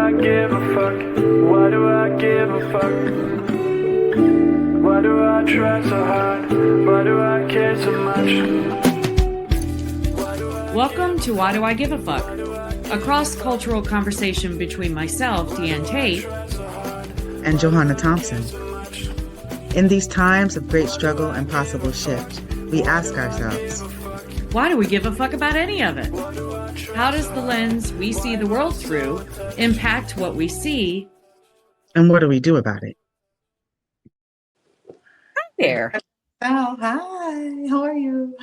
I give a fuck? Why do I give a fuck? Why do I try so hard? Why do I care so much? Welcome to Why Do I Give a Fuck? A cross-cultural conversation between myself, Diane Tate, and Johanna Thompson. In these times of great struggle and possible shift, we ask ourselves, why do we give a fuck about any of it? How does the lens we see the world through impact what we see? And what do we do about it? Hi there. Oh, hi. How are you?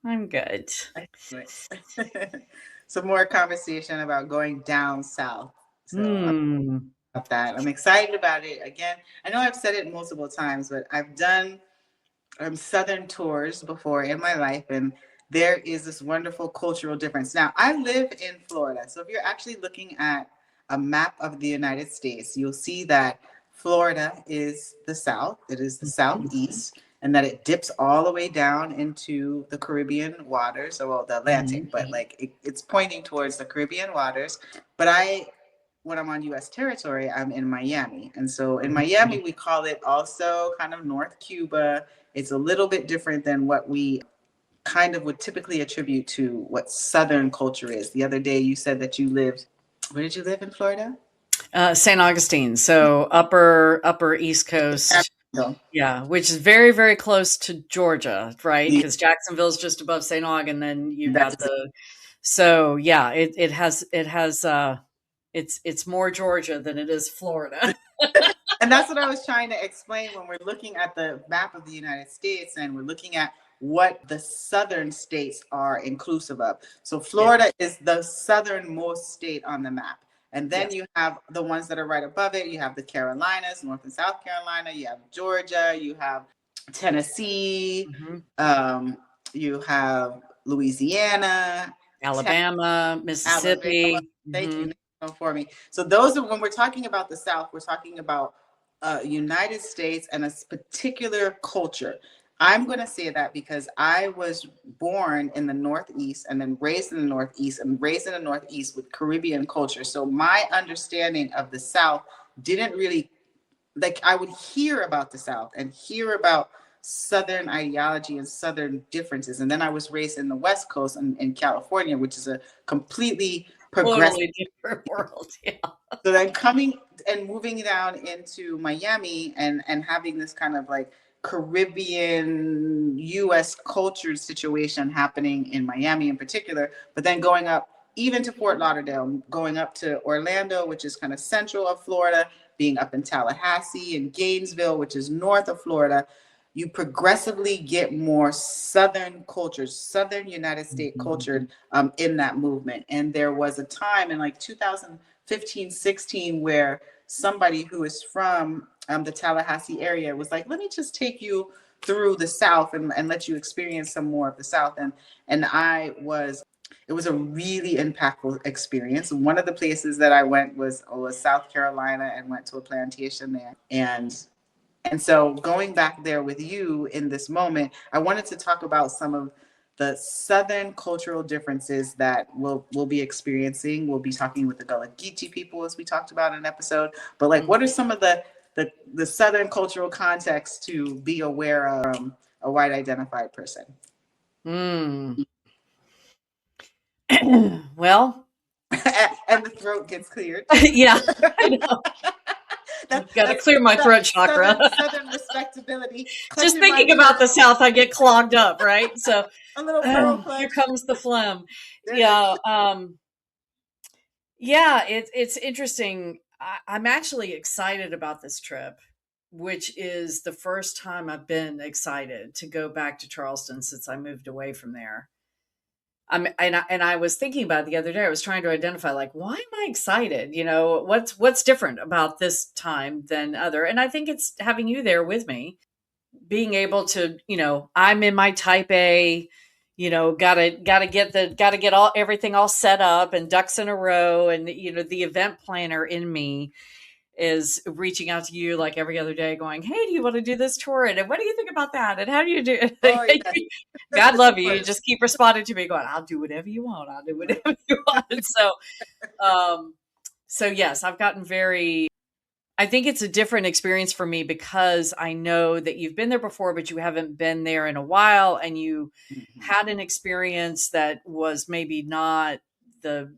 I'm good. Some more conversation about going down south. So about that. I'm excited about it. Again, I know I've said it multiple times, but I've done Southern tours before in my life, and there is this wonderful cultural difference. Now, I live in Florida, so if you're actually looking at a map of the United States, you'll see that Florida is the South, it is the Southeast, and that it dips all the way down into the Caribbean waters, or well, the Atlantic, but like it's pointing towards the Caribbean waters. But when I'm on U.S. territory, I'm in Miami. And so in Miami, we call it also kind of North Cuba. It's a little bit different than what we kind of would typically attribute to what Southern culture is. The other day, you said that you lived, where did you live in Florida? St. Augustine. So upper East Coast. Yeah, which is very, very close to Georgia, right? Because Jacksonville is just above St. Aug, and then you got so yeah, it's more Georgia than it is Florida. And that's what I was trying to explain when we're looking at the map of the United States and we're looking at what the southern states are inclusive of. So Florida is the southernmost state on the map. And then you have the ones that are right above it. You have the Carolinas, North and South Carolina. You have Georgia. You have Tennessee. You have Louisiana. Alabama, Mississippi. Thank you for me. So those are, when we're talking about the South, we're talking about United States and a particular culture. I'm going to say that because I was born in the Northeast and then raised in the Northeast and raised in the Northeast with Caribbean culture. So my understanding of the South didn't really, like, I would hear about the South and hear about Southern ideology and Southern differences. And then I was raised in the West Coast in California, which is a completely progressive, totally different world. Yeah. So then coming and moving down into Miami and having this kind of like Caribbean U.S. culture situation happening in Miami in particular, but then going up even to Fort Lauderdale, going up to Orlando, which is kind of central of Florida, being up in Tallahassee and Gainesville, which is north of Florida, you progressively get more Southern cultures, Southern United States culture in that movement. And there was a time in like 2015, 16, where somebody who is from the Tallahassee area was like, let me just take you through the South and let you experience some more of the South. And it was a really impactful experience. One of the places that I went was South Carolina and went to a plantation there. And so going back there with you in this moment, I wanted to talk about some of the Southern cultural differences that we'll be experiencing. We'll be talking with the Gullah Geechee people, as we talked about in an episode. But like, what are some of the Southern cultural context to be aware of a white identified person? Well, and the throat gets cleared. Yeah, I know. Got to clear my throat chakra. Southern respectability. Just thinking about the South, I get clogged up, right? So a little here comes the phlegm. It's interesting. I'm actually excited about this trip, which is the first time I've been excited to go back to Charleston since I moved away from there. And I was thinking about it the other day. I was trying to identify, like, why am I excited? You know, what's different about this time than other? And I think it's having you there with me, being able to, you know, I'm in my type A, you know, gotta get everything all set up and ducks in a row. And, you know, the event planner in me is reaching out to you like every other day going, hey, do you want to do this tour? And what do you think about that? And how do you do it? Oh, yeah. God love you. You just keep responding to me going, I'll do whatever you want. I'll do whatever you want. And so, So yes, I've gotten I think it's a different experience for me because I know that you've been there before, but you haven't been there in a while, and you had an experience that was maybe not the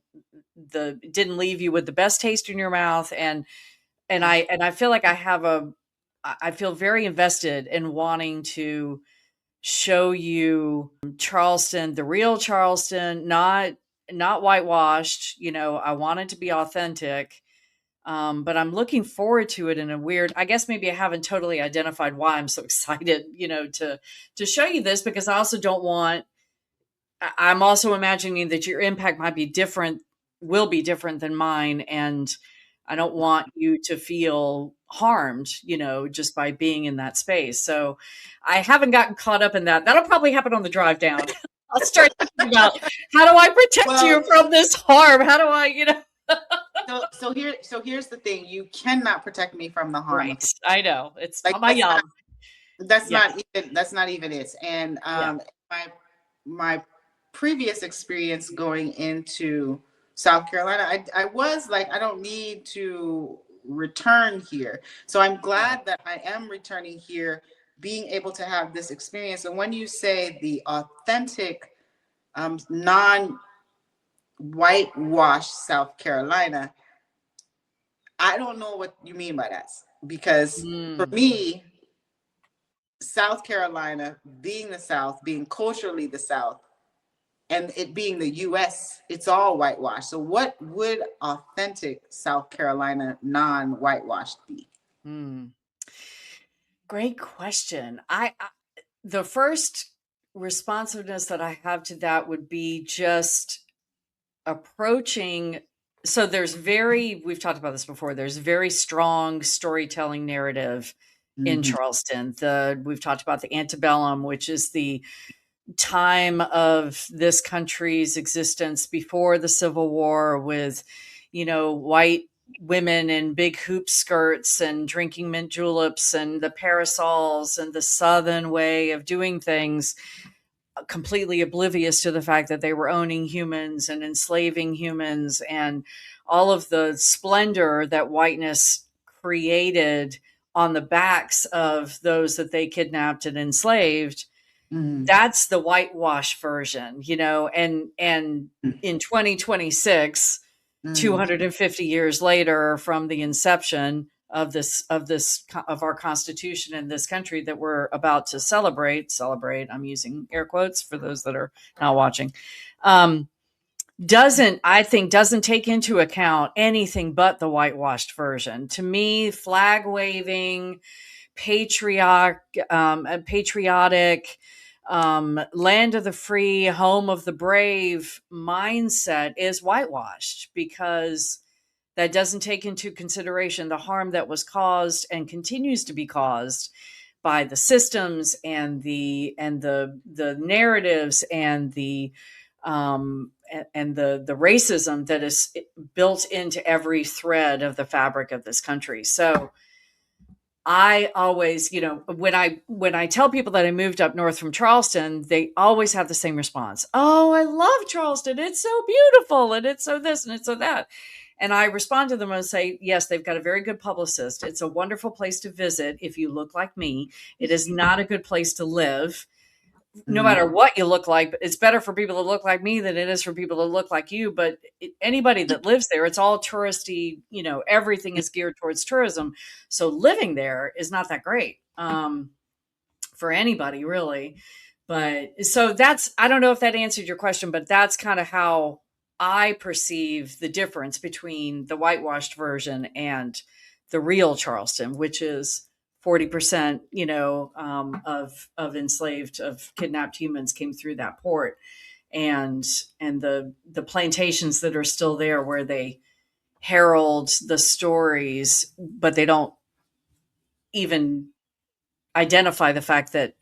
didn't leave you with the best taste in your mouth, and I feel like I feel very invested in wanting to show you Charleston, the real Charleston, not whitewashed. I want it to be authentic. But I'm looking forward to it in a weird, I guess maybe I haven't totally identified why I'm so excited, to show you this, because I also don't want, I'm also imagining that your impact will be different than mine. And I don't want you to feel harmed, just by being in that space. So I haven't gotten caught up in that. That'll probably happen on the drive down. I'll start thinking about, how do I protect you from this harm? How do I, So here's the thing: you cannot protect me from the harm. Right. I know, it's like not my job. That's not even it. And my previous experience going into South Carolina, I was like, I don't need to return here. So I'm glad that I am returning here, being able to have this experience. And when you say the authentic, non-whitewashed South Carolina, I don't know what you mean by that, because for me, South Carolina, being the South, being culturally the South, and it being the US, it's all whitewashed. So what would authentic South Carolina non-whitewashed be? Great question. The first responsiveness that I have to that would be just approaching. So we've talked about this before, there's very strong storytelling narrative in Charleston. We've talked about the antebellum, which is the time of this country's existence before the Civil War, with, white women in big hoop skirts and drinking mint juleps and the parasols and the Southern way of doing things, completely oblivious to the fact that they were owning humans and enslaving humans, and all of the splendor that whiteness created on the backs of those that they kidnapped and enslaved. That's the whitewash version, and in 2026, 250 years later from the inception of our Constitution in this country that we're about to celebrate, I'm using air quotes for those that are not watching, doesn't take into account anything but the whitewashed version. To me, flag waving, patriotic, land of the free, home of the brave mindset is whitewashed, because that doesn't take into consideration the harm that was caused and continues to be caused by the systems and the narratives and the racism that is built into every thread of the fabric of this country. So I always, when I tell people that I moved up north from Charleston, they always have the same response. Oh, I love Charleston. It's so beautiful. And it's so this and it's so that. And I respond to them and say, yes, they've got a very good publicist. It's a wonderful place to visit if you look like me. It is not a good place to live, no matter what you look like. But it's better for people to look like me than it is for people to look like you. But anybody that lives there, it's all touristy, everything is geared towards tourism. So living there is not that great for anybody, really. But so I don't know if that answered your question, but that's kind of how I perceive the difference between the whitewashed version and the real Charleston, which is 40%, of enslaved, of kidnapped humans came through that port, and the plantations that are still there, where they herald the stories, but they don't even identify the fact that,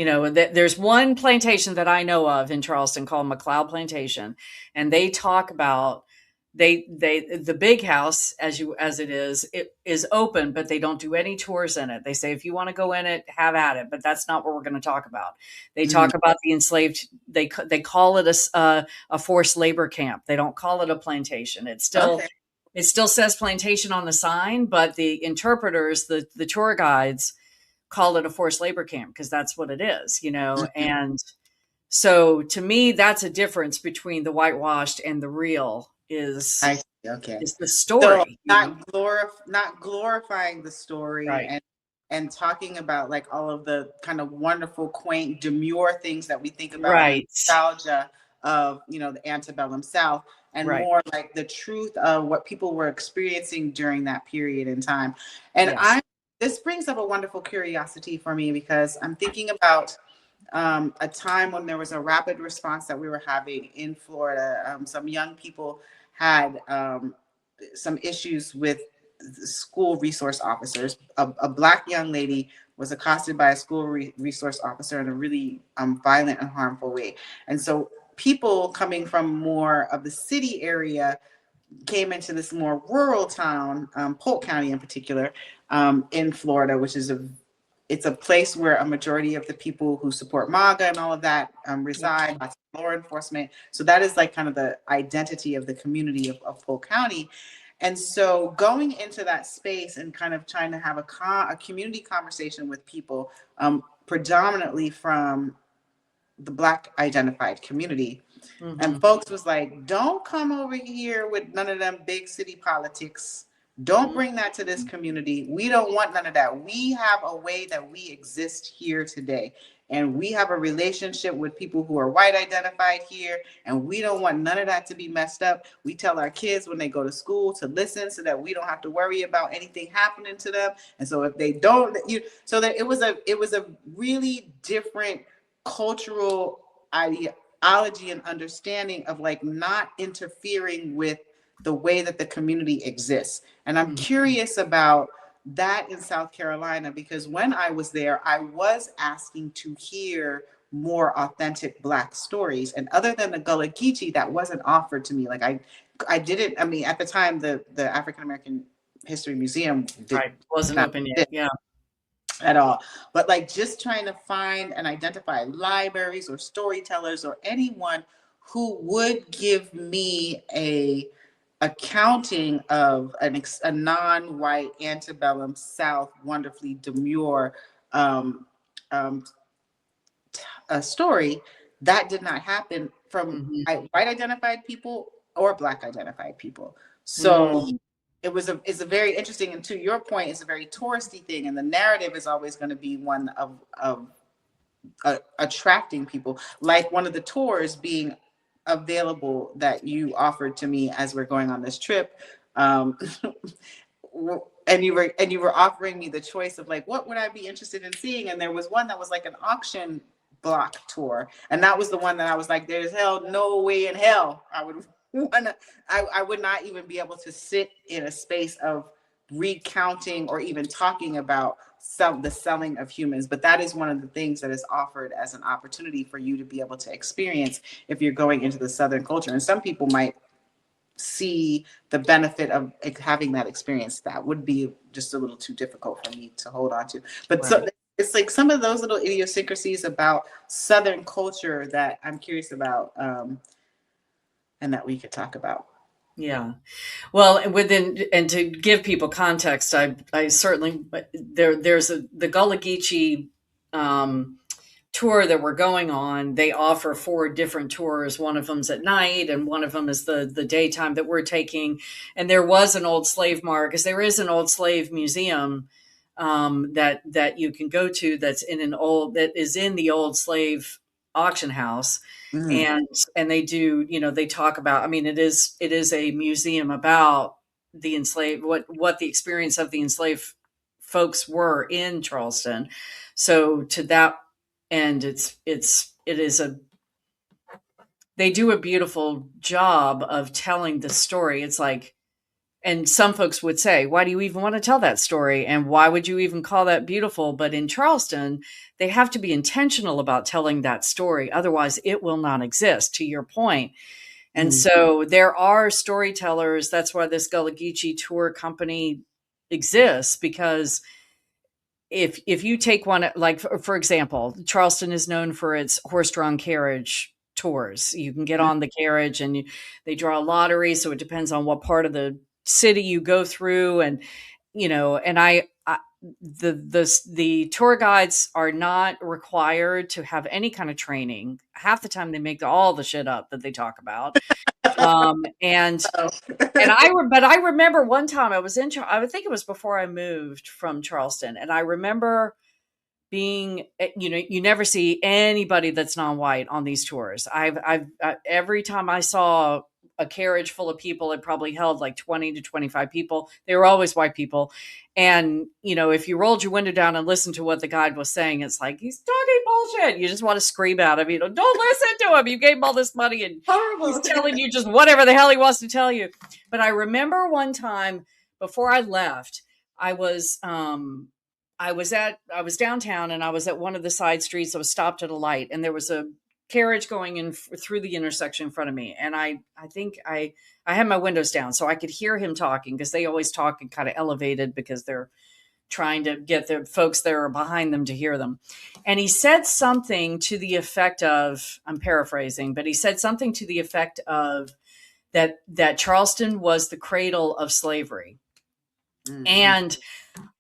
there's one plantation that I know of in Charleston called McLeod Plantation, and they talk about the big house it is open, but they don't do any tours in it. They say, if you want to go in it, have at it, but that's not what we're going to talk about. They talk about the enslaved. They call it a forced labor camp. They don't call it a plantation. It's still It still says plantation on the sign, but the interpreters, the tour guides, call it a forced labor camp because that's what it is, And so to me, that's a difference between the whitewashed and the real I see. Okay. is the So story. not glorifying the story Right. and talking about like all of the kind of wonderful, quaint, demure things that we think about in the Right. nostalgia of, the antebellum South, and Right. more like the truth of what people were experiencing during that period in time. And Yes. this brings up a wonderful curiosity for me because I'm thinking about a time when there was a rapid response that we were having in Florida. Some young people had some issues with school resource officers. A Black young lady was accosted by a school resource officer in a really violent and harmful way. And so people coming from more of the city area came into this more rural town, Polk County in particular, in Florida, which is it's a place where a majority of the people who support MAGA and all of that reside, lots of law enforcement. So that is like kind of the identity of the community of Polk County. And so going into that space and kind of trying to have a community conversation with people, predominantly from the Black identified community. Mm-hmm. And folks was like, don't come over here with none of them big city politics. Don't bring that to this community. We don't want none of that. We have a way that we exist here today. And we have a relationship with people who are white identified here. And we don't want none of that to be messed up. We tell our kids when they go to school to listen so that we don't have to worry about anything happening to them. And so if they don't, so that it was a really different cultural ideology and understanding of like not interfering with the way that the community exists. And I'm curious about that in South Carolina, because when I was there, I was asking to hear more authentic Black stories. And other than the Gullah Geechee, that wasn't offered to me. Like I didn't, I mean, at the time, the African American History Museum wasn't open yet. Yeah. At all. But like just trying to find and identify libraries or storytellers or anyone who would give me a accounting of a non-white antebellum South wonderfully demure a story, that did not happen from white identified people or Black identified people. So it's a very interesting, and to your point, it's a very touristy thing, and the narrative is always going to be one of attracting people, like one of the tours being available that you offered to me as we're going on this trip, and you were offering me the choice of like, what would I be interested in seeing? And there was one that was like an auction block tour, and that was the one that I was like, there's no way in hell I would not even be able to sit in a space of recounting or even talking about the selling of humans. But that is one of the things that is offered as an opportunity for you to be able to experience if you're going into the Southern culture. And some people might see the benefit of having that experience. That would be just a little too difficult for me to hold on to. But so it's like some of those little idiosyncrasies about Southern culture that I'm curious about, and that we could talk about. Yeah. Well, and to give people context, I certainly, there's the Gullah Geechee tour that we're going on. They offer 4 different tours. One of them's at night, and one of them is the daytime that we're taking. And there was an old slave market, because there is an old slave museum that you can go to that is in the old slave auction house. And they do, they talk about, I mean, it is a museum about the enslaved, what the experience of the enslaved folks were in Charleston. So to that end, they do a beautiful job of telling the story. It's like, and some folks would say, why do you even want to tell that story? And why would you even call that beautiful? But in Charleston, they have to be intentional about telling that story. Otherwise, it will not exist, to your point. And so there are storytellers. That's why this Gullah Geechee tour company exists, because if you take one, like, for example, Charleston is known for its horse-drawn carriage tours. You can get on the carriage and they draw a lottery. So it depends on what part of the city you go through, and and the tour guides are not required to have any kind of training. Half the time they make all the shit up that they talk about. And Oh. but I remember one time I was I would think it was before I moved from Charleston, and I remember being, you never see anybody that's non-white on these tours. Every time I saw a carriage full of people, it probably held like 20 to 25 people. They were always white people. And, if you rolled your window down and listened to what the guide was saying, it's like, he's talking bullshit. You just want to scream at him, don't listen to him. You gave him all this money and Horrible. he's telling you just whatever the hell he wants to tell you. But I remember one time before I left, I was downtown, and I was at one of the side streets. I was stopped at a light, and there was a carriage going in through the intersection in front of me. And I think I had my windows down so I could hear him talking, because they always talk and kind of elevated because they're trying to get the folks that are behind them to hear them. And he said something to the effect of, I'm paraphrasing, but he said something to the effect of that Charleston was the cradle of slavery. Mm-hmm. And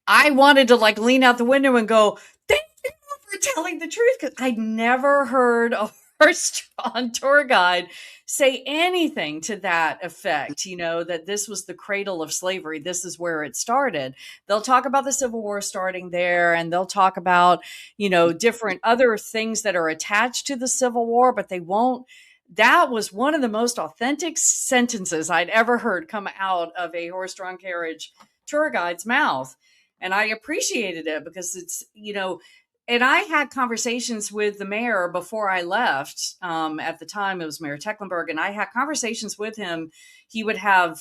I wanted to like lean out the window and go, thank you for telling the truth. Because I'd never heard a horse-drawn tour guide say anything to that effect, that this was the cradle of slavery. This is where it started. They'll talk about the Civil War starting there, and they'll talk about, different other things that are attached to the Civil War, but they won't. That was one of the most authentic sentences I'd ever heard come out of a horse-drawn carriage tour guide's mouth. And I appreciated it because it's, and I had conversations with the mayor before I left. At the time, it was Mayor Tecklenburg, and I had conversations with him. He would have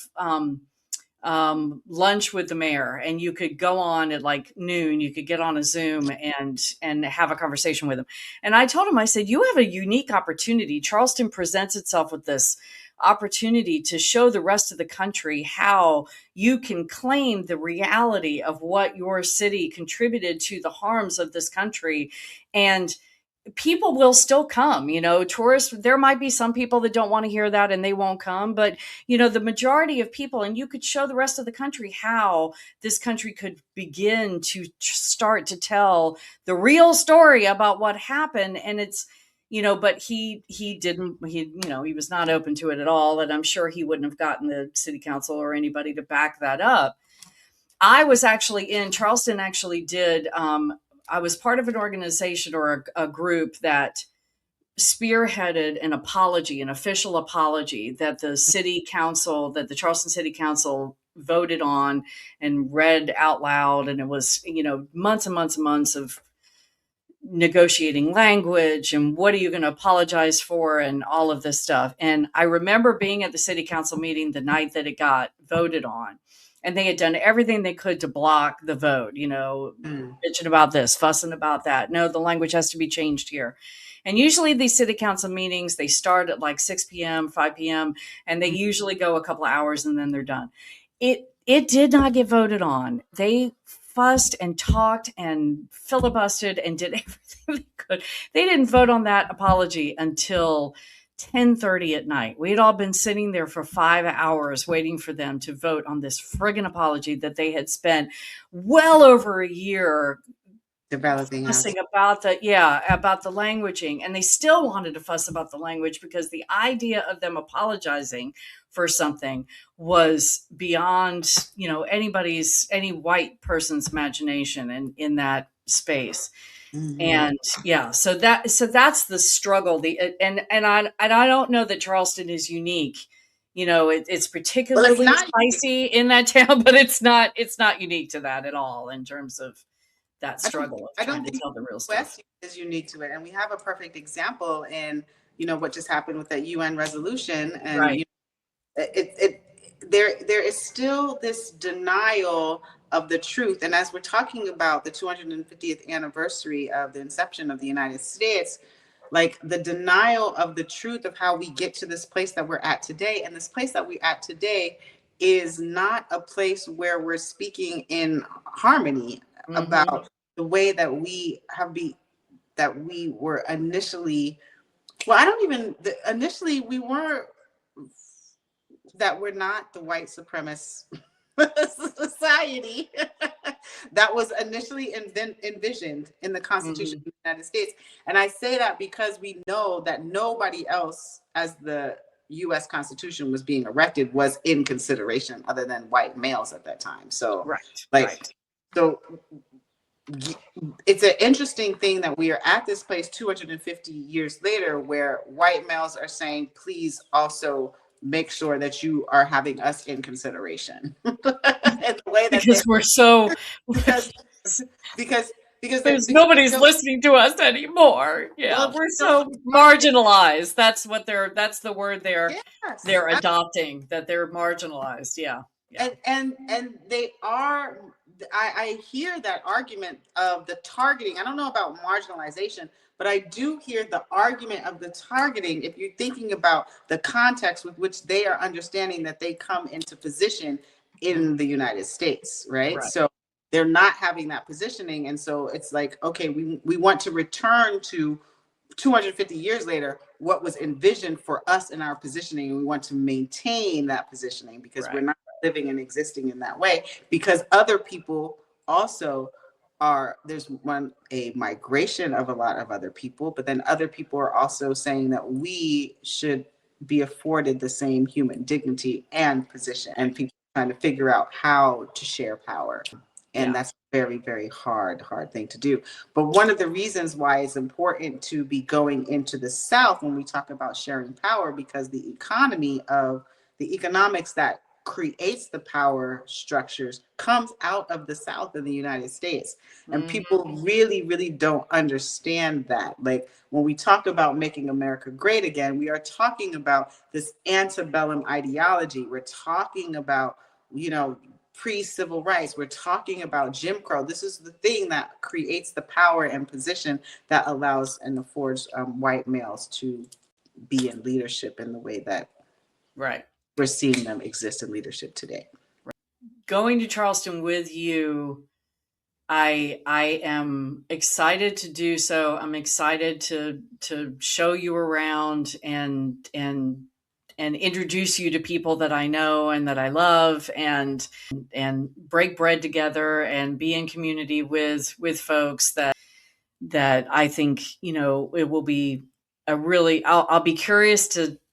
lunch with the mayor, and you could go on at like noon. You could get on a Zoom and have a conversation with him. And I told him, I said, you have a unique opportunity. Charleston presents itself with this opportunity to show the rest of the country how you can claim the reality of what your city contributed to the harms of this country. And people will still come, tourists. There might be some people that don't want to hear that and they won't come, but the majority of people, and you could show the rest of the country how this country could begin to start to tell the real story about what happened. And it's, but he was not open to it at all. And I'm sure he wouldn't have gotten the city council or anybody to back that up. I was actually in Charleston, I was part of an organization or a group that spearheaded an official apology that the Charleston City Council voted on and read out loud. And it was, months and months and months of negotiating language and what are you going to apologize for and all of this stuff. And I remember being at the city council meeting the night that it got voted on, and they had done everything they could to block the vote, bitching about this, fussing about that. No, the language has to be changed here. And usually these city council meetings, they start at like 6 p.m., 5 p.m., and they usually go a couple of hours and then they're done. It did not get voted on. They fussed and talked and filibustered and did everything they could. They didn't vote on that apology until 10:30 at night. We had all been sitting there for 5 hours waiting for them to vote on this friggin' apology that they had spent well over a year developing fussing about the languaging. And they still wanted to fuss about the language because the idea of them apologizing for something was beyond, any white person's imagination in that space. Mm-hmm. And so that's the struggle. And I don't know that Charleston is unique. It's particularly spicy in that town, but it's not unique to that at all in terms of that struggle of trying to tell the real story. West is unique to it, and we have a perfect example in what just happened with that UN resolution, and right. There is still this denial of the truth. And as we're talking about the 250th anniversary of the inception of the United States, like the denial of the truth of how we get to this place that we're at today. And this place that we're at today is not a place where we're speaking in harmony about the way that we were initially. Well, initially we weren't that we're not the white supremacist society that was initially envisioned in the Constitution of the United States. And I say that because we know that nobody else, as the US Constitution was being erected, was in consideration other than white males at that time. So, Right. like, Right. so it's an interesting thing that we are at this place 250 years later where white males are saying, please also make sure that you are having us in consideration. In the way that Because we're so because because because nobody's listening to us anymore. Yeah, well, we're so marginalized. That's the word yes, they're adopting, that they're marginalized. Yeah. Yeah. and they are. I hear that argument of the targeting. I don't know about marginalization, but I do hear the argument of the targeting. If you're thinking about the context with which they are understanding that they come into position in the United States, right? Right. So they're not having that positioning, and so it's like, okay, we want to return to 250 years later what was envisioned for us in our positioning, and we want to maintain that positioning because Right. we're not living and existing in that way, because other people also there's a migration of a lot of other people, but then other people are also saying that we should be afforded the same human dignity and position, and people trying to figure out how to share power. And that's a very, very hard thing to do. But one of the reasons why it's important to be going into the South when we talk about sharing power, because the economics that creates the power structures comes out of the South of the United States. And people really, really don't understand that. Like when we talk about making America great again, we are talking about this antebellum ideology. We're talking about, pre-civil rights. We're talking about Jim Crow. This is the thing that creates the power and position that allows and affords white males to be in leadership in the way that we're seeing them exist in leadership today. Going to Charleston with you, I am excited to do so. I'm excited to show you around and introduce you to people that I know and that I love, and break bread together and be in community with folks that I think, it will be a really, I'll be curious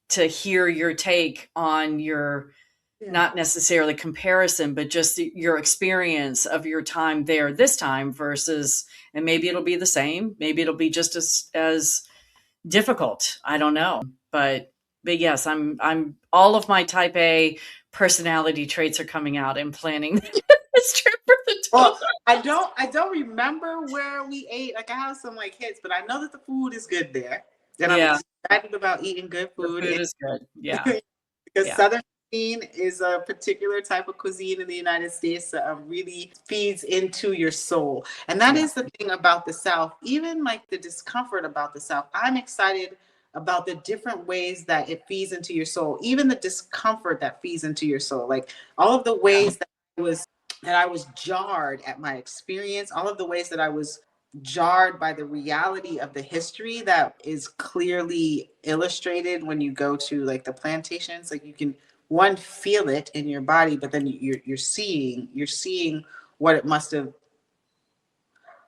to hear your take on your, not necessarily comparison, but just your experience of your time there this time versus, and maybe it'll be the same, maybe it'll be just as difficult. I don't know, but yes, I'm all of my type A personality traits are coming out and planning this trip for the tour. Well, I don't remember where we ate. Like I have some hits, but I know that the food is good there. And I'm excited about eating good food. The food is good. Yeah. Because Southern cuisine is a particular type of cuisine in the United States that really feeds into your soul. And that is the thing about the South, even the discomfort about the South. I'm excited about the different ways that it feeds into your soul, even the discomfort that feeds into your soul. Like all of the ways that I was jarred at my experience, all of the ways that I was jarred by the reality of the history that is clearly illustrated when you go to the plantations. Like you can feel it in your body, but then you're seeing what it must have,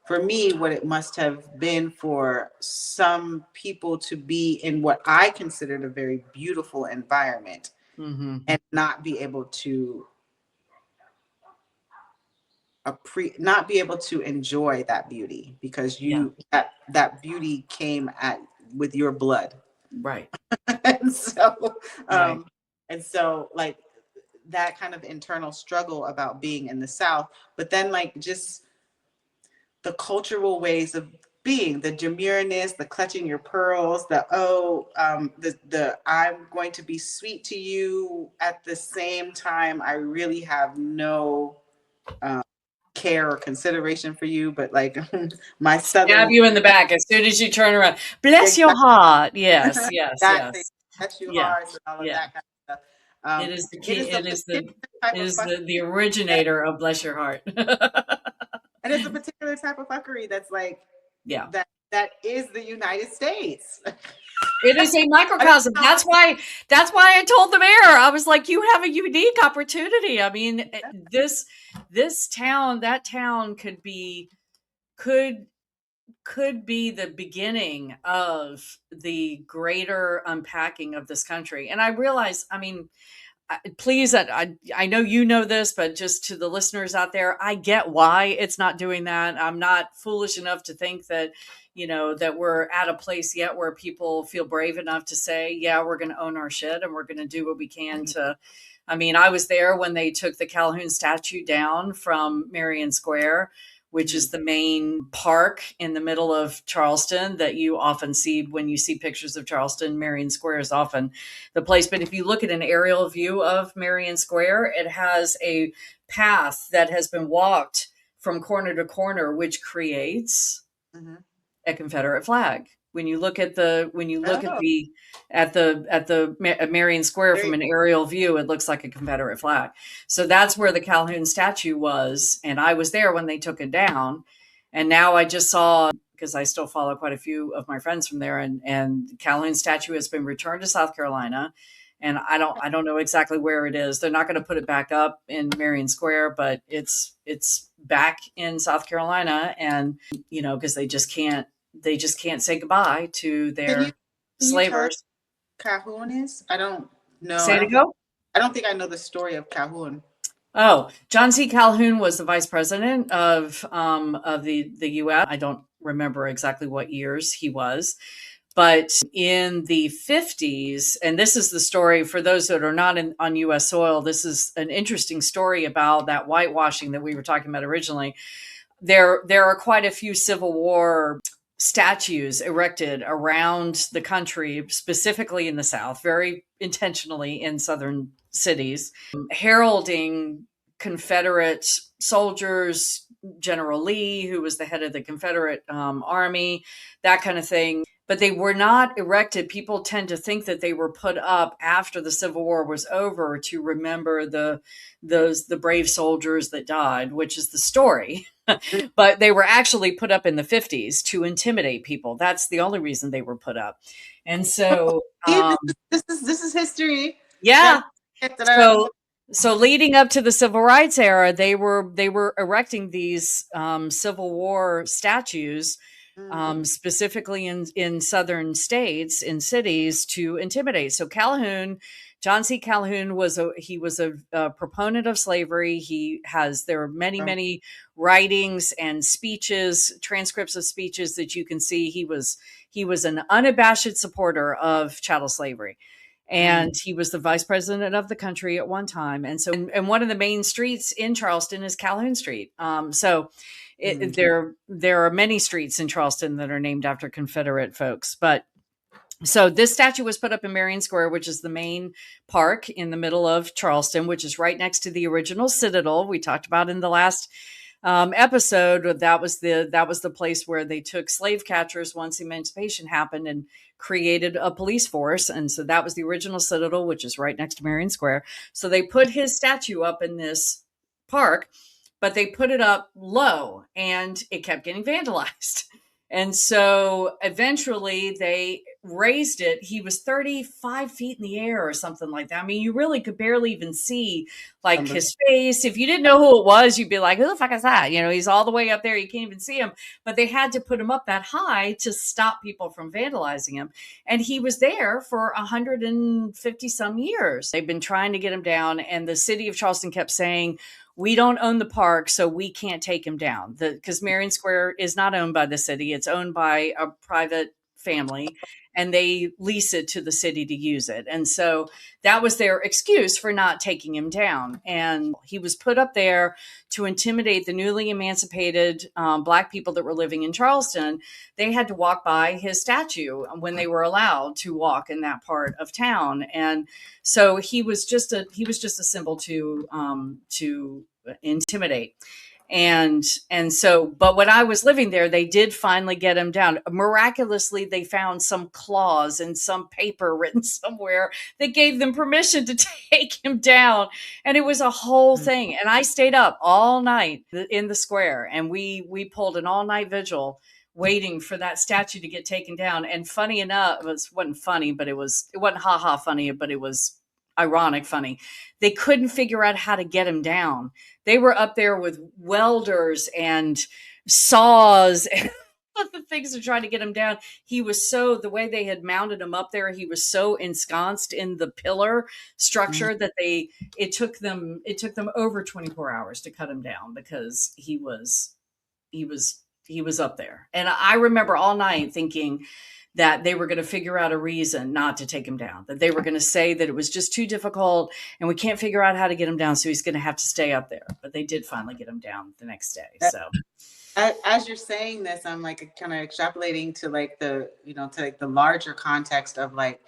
for me, what it must have been for some people to be in what I considered a very beautiful environment and not be able to not be able to enjoy that beauty because that beauty came with your blood. Right. And so that kind of internal struggle about being in the South, but then just the cultural ways of being, the demureness, the clutching your pearls, the I'm going to be sweet to you at the same time I really have no care or consideration for you, but my Southern, stab you in the back as soon as you turn around. Bless your heart. Yes. Bless your heart and all of that kind of stuff. It is the key. It is the originator of bless your heart. And it's a particular type of fuckery that's that is the United States. It is a microcosm. That's why I told the mayor, I was like, you have a unique opportunity. I mean, this town, that town could be the beginning of the greater unpacking of this country. And I realize, I mean, please, I know you know this, but just to the listeners out there, I get why it's not doing that. I'm not foolish enough to think that, that we're at a place yet where people feel brave enough to say, yeah, we're going to own our shit and we're going to do what we can to. I mean, I was there when they took the Calhoun statue down from Marion Square, which is the main park in the middle of Charleston that you often see when you see pictures of Charleston. Marion Square is often the place. But if you look at an aerial view of Marion Square, it has a path that has been walked from corner to corner, which creates a Confederate flag. When you look at the Marion Square from an aerial view, it looks like a Confederate flag. So that's where the Calhoun statue was, and I was there when they took it down. And now I just saw, because I still follow quite a few of my friends from there, and Calhoun statue has been returned to South Carolina. And I don't know exactly where it is. They're not going to put it back up in Marion Square, but it's back in South Carolina, and because they just can't say goodbye to their slavers. Calhoun is? I don't know. Say it again? I don't think I know the story of Calhoun. Oh, John C. Calhoun was the vice president of the U.S. I don't remember exactly what years he was, but in the 50s, and this is the story for those that are not on U.S. soil. This is an interesting story about that whitewashing that we were talking about originally. There are quite a few Civil War statues erected around the country, specifically in the South, very intentionally in southern cities, heralding Confederate soldiers, General Lee, who was the head of the Confederate Army, that kind of thing. But they were not erected. People tend to think that they were put up after the Civil War was over to remember the brave soldiers that died, which is the story. But they were actually put up in the 50s to intimidate people. That's the only reason they were put up. And so this is history. Yeah. So leading up to the Civil Rights era, they were erecting these Civil War statues, specifically in southern states, in cities, to intimidate. So John C. Calhoun was a proponent of slavery. There are many writings and speeches, transcripts of speeches that you can see. He was an unabashed supporter of chattel slavery. And he was the vice president of the country at one time. And one of the main streets in Charleston is Calhoun Street. There are many streets in Charleston that are named after Confederate folks. But so this statue was put up in Marion Square, which is the main park in the middle of Charleston, which is right next to the original Citadel we talked about in the last episode. That was the place where they took slave catchers once emancipation happened and created a police force. And so that was the original Citadel, which is right next to Marion Square. So they put his statue up in this park, but they put it up low and it kept getting vandalized. And so eventually they raised it. He was 35 feet in the air or something like that. I mean, you really could barely even see like his face. If you didn't know who it was, you'd be like, who the fuck is that? He's all the way up there. You can't even see him. But they had to put him up that high to stop people from vandalizing him. And he was there for 150 some years. They've been trying to get him down. And the city of Charleston kept saying, we don't own the park, so we can't take him down. Because Marion Square is not owned by the city. It's owned by a private family, and they lease it to the city to use it. And so that was their excuse for not taking him down. And he was put up there to intimidate the newly emancipated Black people that were living in Charleston. They had to walk by his statue when they were allowed to walk in that part of town. And so he was just a symbol to intimidate. And so, but when I was living there, they did finally get him down. Miraculously, they found some clause in some paper written somewhere that gave them permission to take him down. And it was a whole thing. And I stayed up all night in the square, and we pulled an all-night vigil waiting for that statue to get taken down. And funny enough, wasn't funny, but it wasn't ha funny, but it was ironic funny. They couldn't figure out how to get him down. They were up there with welders and saws and the things to try to get him down. He was the way they had mounted him up there, he was so ensconced in the pillar structure that it took them over 24 hours to cut him down, because he was up there. And I remember all night thinking that they were going to figure out a reason not to take him down, that they were going to say that it was just too difficult and we can't figure out how to get him down, so he's going to have to stay up there. But they did finally get him down the next day. So as you're saying this, I'm like kind of extrapolating to like the, to like the larger context of like,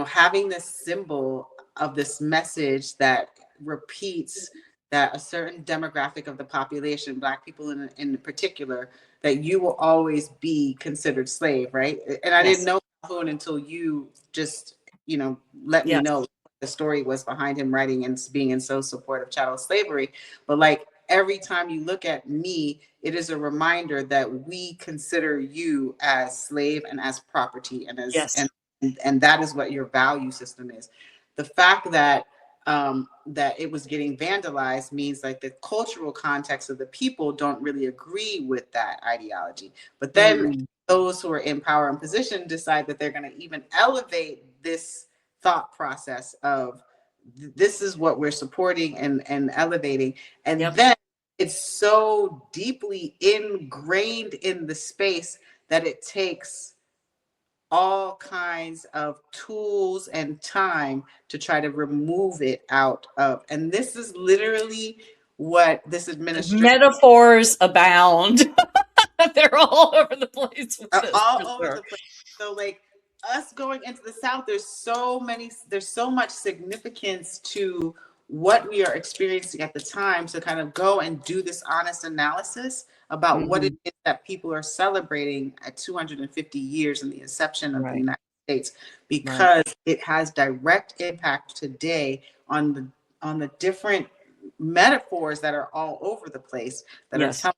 having this symbol of this message that repeats that a certain demographic of the population, Black people in particular, that you will always be considered slave, right? And I didn't know until you just, let me know what the story was behind him writing and being in so support of chattel slavery. But like, every time you look at me, it is a reminder that we consider you as slave and as property, and as and that is what your value system is. The fact that that it was getting vandalized means like the cultural context of the people don't really agree with that ideology. But then those who are in power and position decide that they're going to even elevate this thought process of this is what we're supporting and elevating. And then it's so deeply ingrained in the space that it takes all kinds of tools and time to try to remove it out of. And this is literally what this administration... Metaphors abound. They're all over the place. All over the place. So like us going into the South, there's so much significance to what we are experiencing at the time, to kind of go and do this honest analysis about what it is that people are celebrating at 250 years in the inception of the United States, because it has direct impact today on the different metaphors that are all over the place that are telling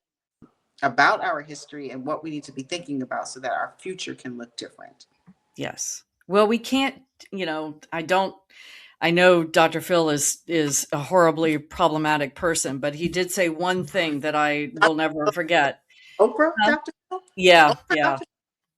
about our history and what we need to be thinking about so that our future can look different. Yes. Well, we can't, I know Dr. Phil is a horribly problematic person, but he did say one thing that I will never forget. Oprah, Dr. Phil? Yeah, Oprah, yeah. Dr.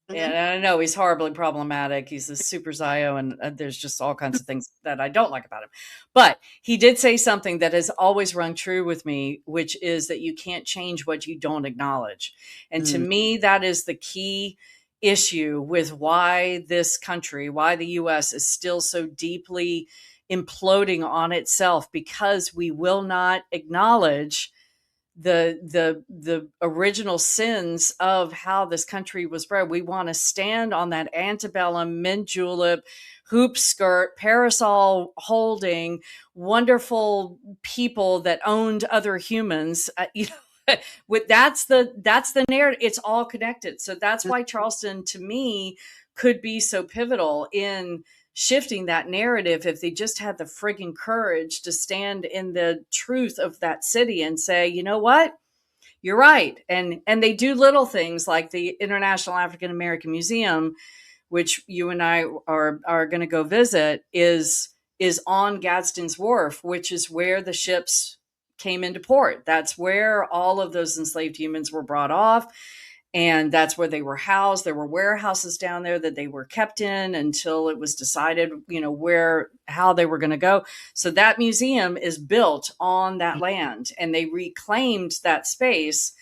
And I know he's horribly problematic. He's a super Zio, and there's just all kinds of things that I don't like about him. But he did say something that has always rung true with me, which is that you can't change what you don't acknowledge. And to me, that is the key issue with why this country, why the U.S. is still so deeply imploding on itself, because we will not acknowledge the original sins of how this country was bred. We want to stand on that antebellum mint julep hoop skirt parasol holding wonderful people that owned other humans. That's the narrative. It's all connected. So that's why Charleston, to me, could be so pivotal in shifting that narrative, if they just had the frigging courage to stand in the truth of that city and say, you know what, you're right. And they do little things like the International African American Museum, which you and I are going to go visit, is on Gadsden's Wharf, which is where the ships came into port. That's where all of those enslaved humans were brought off. And that's where they were housed. There were warehouses down there that they were kept in until it was decided, how they were going to go. So that museum is built on that land, and they reclaimed that space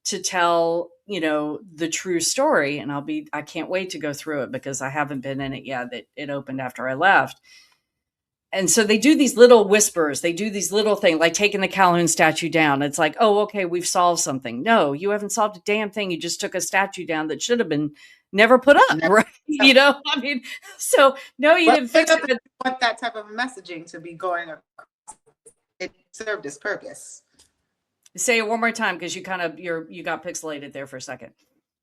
to tell, the true story. And I can't wait to go through it, because I haven't been in it yet. It opened after I left. And so they do these little whispers. They do these little things, like taking the Calhoun statue down. It's like, oh, okay, we've solved something. No, you haven't solved a damn thing. You just took a statue down that should have been never put up, right? So no, you didn't fix it. You want that type of messaging to be going across. It served its purpose. Say it one more time, because you got pixelated there for a second.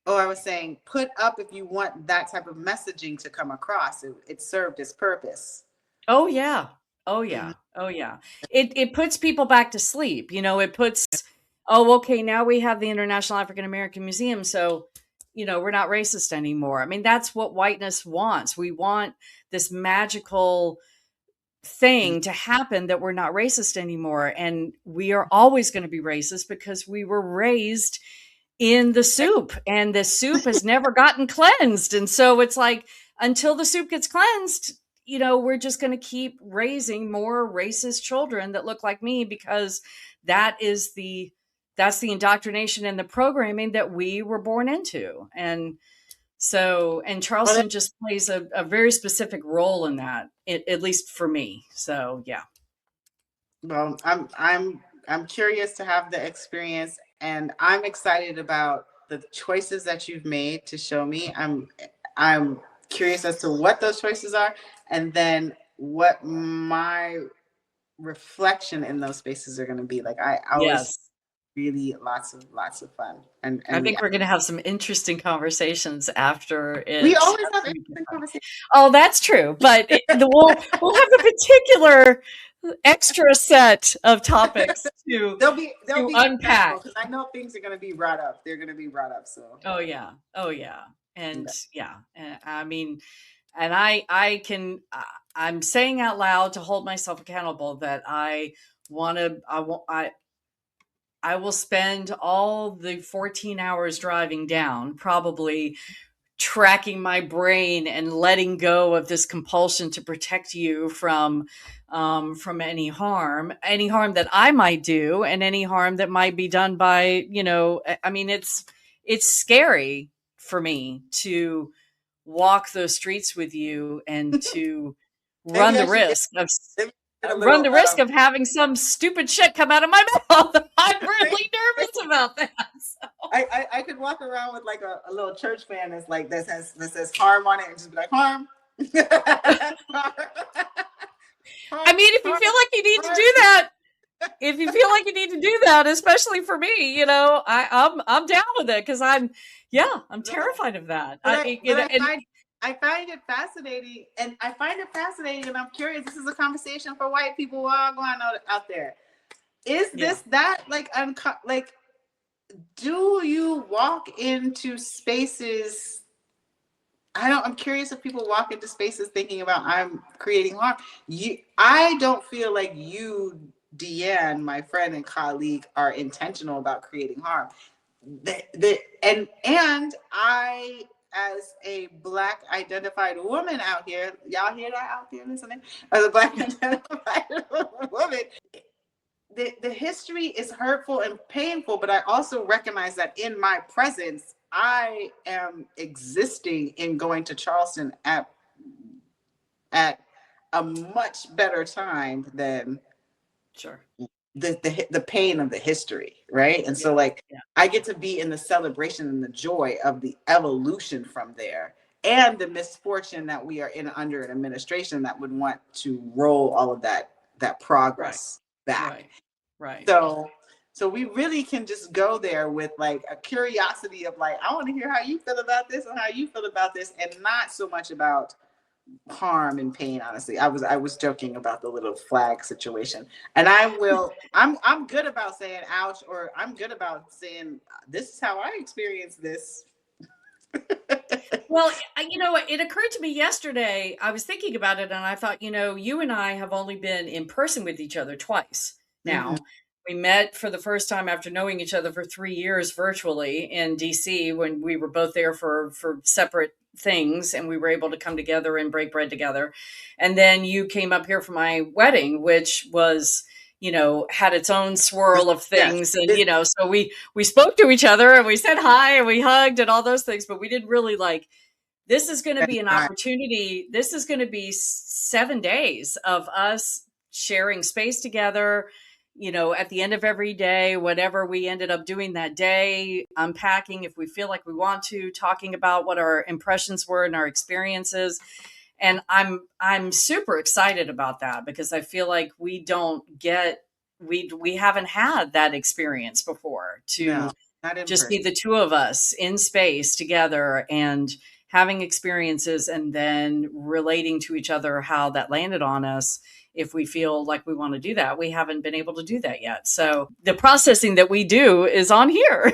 Oh, I was saying, put up if you want that type of messaging to come across. It served its purpose. Oh yeah. Oh yeah. Oh yeah. It puts people back to sleep. It puts, oh, okay, now we have the International African American Museum. So, we're not racist anymore. I mean, that's what whiteness wants. We want this magical thing to happen that we're not racist anymore. And we are always going to be racist because we were raised in the soup, and the soup has never gotten cleansed. And so it's like, until the soup gets cleansed, we're just going to keep raising more racist children that look like me, because that's the indoctrination and the programming that we were born into. And Charleston just plays a very specific role in that, at least for me. So, yeah. Well, I'm curious to have the experience, and I'm excited about the choices that you've made to show me. I'm curious as to what those choices are, and then what my reflection in those spaces are going to be like. I always Yes. really lots of fun, and I think we're going to have some interesting conversations after it. We always have interesting conversations. Oh, that's true, but we'll have a particular extra set of topics to they'll be unpack, because I know things are going to be brought up. They're going to be brought up. So. Oh yeah, and and I mean, and I'm saying out loud to hold myself accountable that I will spend all the 14 hours driving down, probably tracking my brain and letting go of this compulsion to protect you from any harm that I might do, and any harm that might be done by, I mean, it's scary for me to walk those streets with you and to run the risk of having some stupid shit come out of my mouth. I'm really nervous about that. So. I could walk around with like a little church fan that's like that says harm on it, and just be like, harm. I mean, if you feel like you need to do that, especially for me, I'm down with it, because I'm terrified of that. I find it fascinating, and I'm curious. This is a conversation for white people. We're all going out there. Is this that like do you walk into spaces? I'm curious if people walk into spaces thinking about I'm creating harm. I don't feel like you, Diane, my friend and colleague, are intentional about creating harm. And I, as a Black identified woman out here, y'all hear that out there listening? As a Black identified woman, the history is hurtful and painful, but I also recognize that in my presence, I am existing in going to Charleston at a much better time than the pain of the history, right? And so I get to be in the celebration and the joy of the evolution from there, and the misfortune that we are under an administration that would want to roll all of that progress back. Right. So we really can just go there with like a curiosity of like, I want to hear how you feel about this and how you feel about this, and not so much about harm and pain. Honestly, I was joking about the little flag situation, and I'm good about saying ouch, or I'm good about saying this is how I experience this. Well, it occurred to me yesterday. I was thinking about it, and I thought, you and I have only been in person with each other twice now. Mm-hmm. We met for the first time after knowing each other for 3 years virtually in DC, when we were both there for separate things, and we were able to come together and break bread together. And then you came up here for my wedding, which was, had its own swirl of things. Yes. And, so we spoke to each other, and we said hi, and we hugged and all those things, but we didn't really this is going to be an opportunity. This is going to be 7 days of us sharing space together, at the end of every day, whatever we ended up doing that day, unpacking if we feel like we want to, talking about what our impressions were and our experiences. And I'm super excited about that, because I feel like we haven't had that experience before, to just be the two of us in space together and having experiences and then relating to each other how that landed on us. If we feel like we want to do that, we haven't been able to do that yet. So the processing that we do is on here,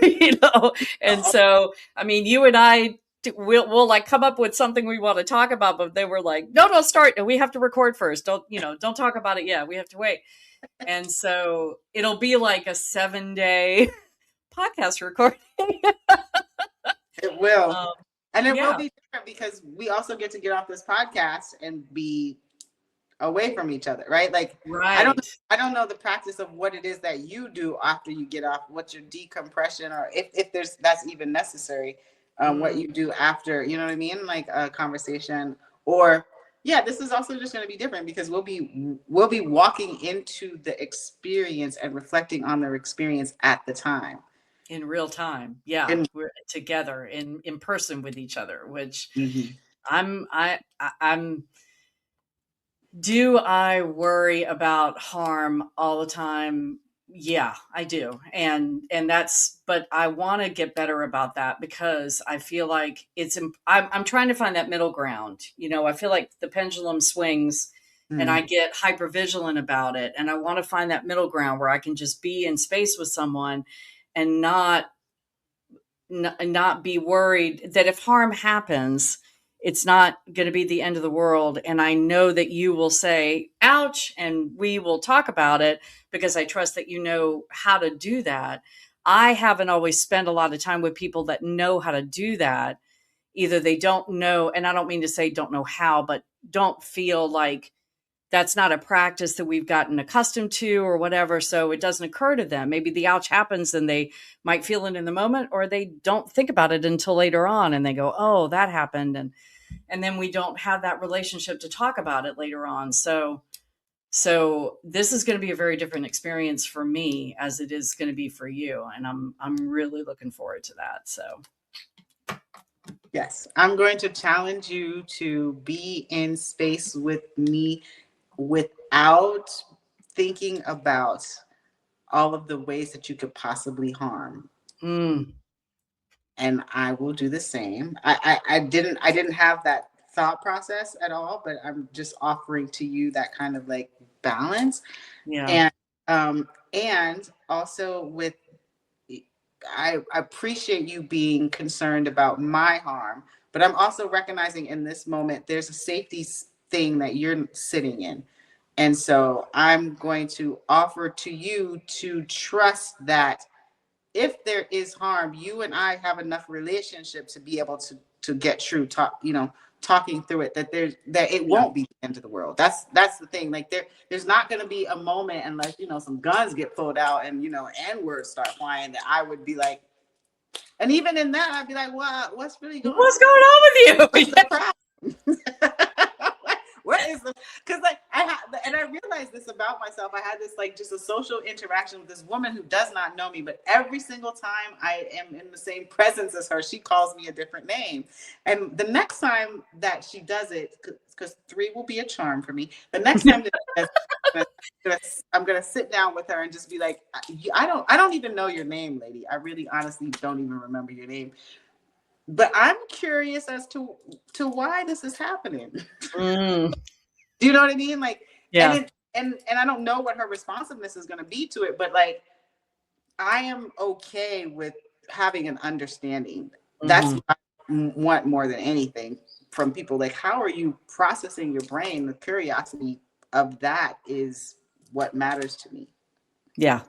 And so, I mean, you and I, we'll like come up with something we want to talk about, but they were like, no, don't start. We have to record first. Don't talk about it yet. We have to wait. And so it'll be like a 7-day podcast recording. It will. And it will yeah. be different because we also get to get off this podcast and be away from each other, right? Like, Right. I don't know the practice of what it is that you do after you get off, what's your decompression, or if that's even necessary, what you do after, you know what I mean? Like a conversation, or yeah, this is also just going to be different because we'll be walking into the experience and reflecting on their experience at the time. In real time. Yeah. We're together in person with each other, which I'm do I worry about harm all the time? Yeah, I do. And but I want to get better about that because I feel like I'm trying to find that middle ground. I feel like the pendulum swings and I get hyper vigilant about it. And I want to find that middle ground where I can just be in space with someone and not be worried that if harm happens, it's not going to be the end of the world. And I know that you will say, ouch, and we will talk about it because I trust that you know how to do that. I haven't always spent a lot of time with people that know how to do that. Either they don't know, and I don't mean to say don't know how, but don't feel like that's not a practice that we've gotten accustomed to or whatever. So it doesn't occur to them. Maybe the ouch happens and they might feel it in the moment, or they don't think about it until later on and they go, oh, that happened. And then we don't have that relationship to talk about it later on. So this is going to be a very different experience for me as it is going to be for you. And I'm really looking forward to that. So. Yes, I'm going to challenge you to be in space with me without thinking about all of the ways that you could possibly harm. And I will do the same. I didn't have that thought process at all, but I'm just offering to you that kind of like balance. Yeah. And also with, I appreciate you being concerned about my harm, but I'm also recognizing in this moment, there's a safety thing that you're sitting in. And so I'm going to offer to you to trust that if there is harm, you and I have enough relationship to be able to get through talking through it, that it won't be the end of the world. That's the thing. Like there's not going to be a moment unless, some guns get pulled out and, N-words start flying, that I would be like, and even in that, I'd be like, what's really going on? What's going on with you? What is this? Because and I realized this about myself. I had this like just a social interaction with this woman who does not know me, but every single time I am in the same presence as her, she calls me a different name. And the next time that she does it, because 3 will be a charm for me. The next time I'm gonna sit down with her and just be like, I don't even know your name, lady. I really honestly don't even remember your name. But I'm curious as to why this is happening. Do you know what I mean? Like, yeah. And I don't know what her responsiveness is going to be to it, but like, I am okay with having an understanding. That's what I want more than anything from people. Like, how are you processing your brain? The curiosity of that is what matters to me. Yeah.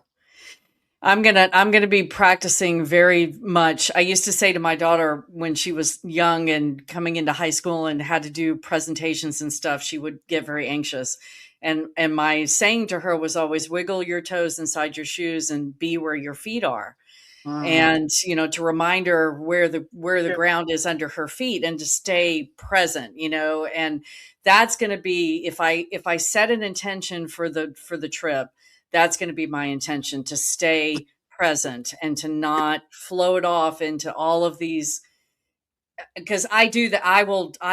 I'm gonna be practicing very much. I used to say to my daughter when she was young and coming into high school and had to do presentations and stuff, she would get very anxious. And my saying to her was always, wiggle your toes inside your shoes and be where your feet are. And, to remind her where the ground is under her feet and to stay present, and that's going to be, if I set an intention for the trip, that's going to be my intention, to stay present and to not float off into all of these, because I do that. I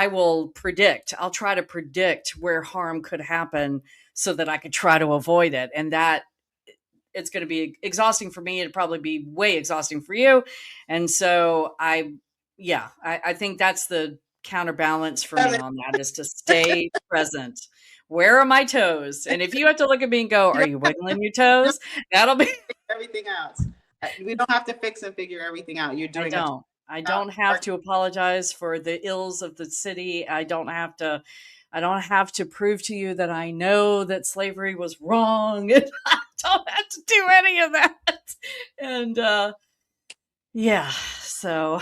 will predict. I'll try to predict where harm could happen so that I could try to avoid it. And that it's going to be exhausting for me. It'd probably be way exhausting for you. And so I yeah, I think that's the counterbalance for me on that, is to stay present. Where are my toes? And if you have to look at me and go, are you wiggling your toes? That'll be. Everything out. We don't have to fix and figure everything out. You're doing I don't have to apologize for the ills of the city. I don't have to prove to you that I know that slavery was wrong. I don't have to do any of that. And yeah, so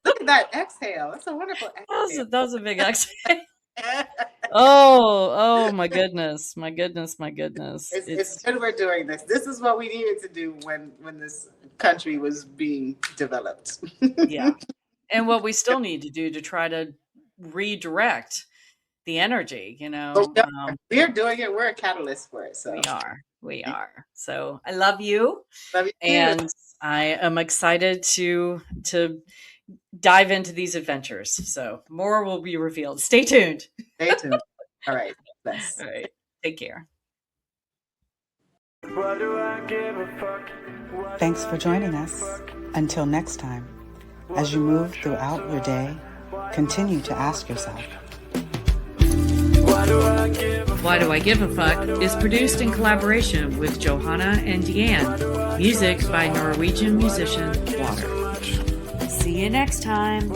Look at that exhale. That's a wonderful exhale. that was a big exhale. Oh my goodness. It's good we're doing this. This is what we needed to do when this country was being developed. Yeah. And what we still need to do to try to redirect the energy, We're doing it. We're a catalyst for it. So we are. So I love you. Love you too. And I am excited to dive into these adventures. So more will be revealed. Stay tuned. Stay tuned. All right. Bless. All right. Take care. Why do I give a fuck? Thanks for joining us. Until next time, as you move throughout your day, continue to ask yourself, Why do I give a Why Do I Give a Fuck is produced in collaboration with Johanna and Diane. Music by Norwegian musician Water. See you next time.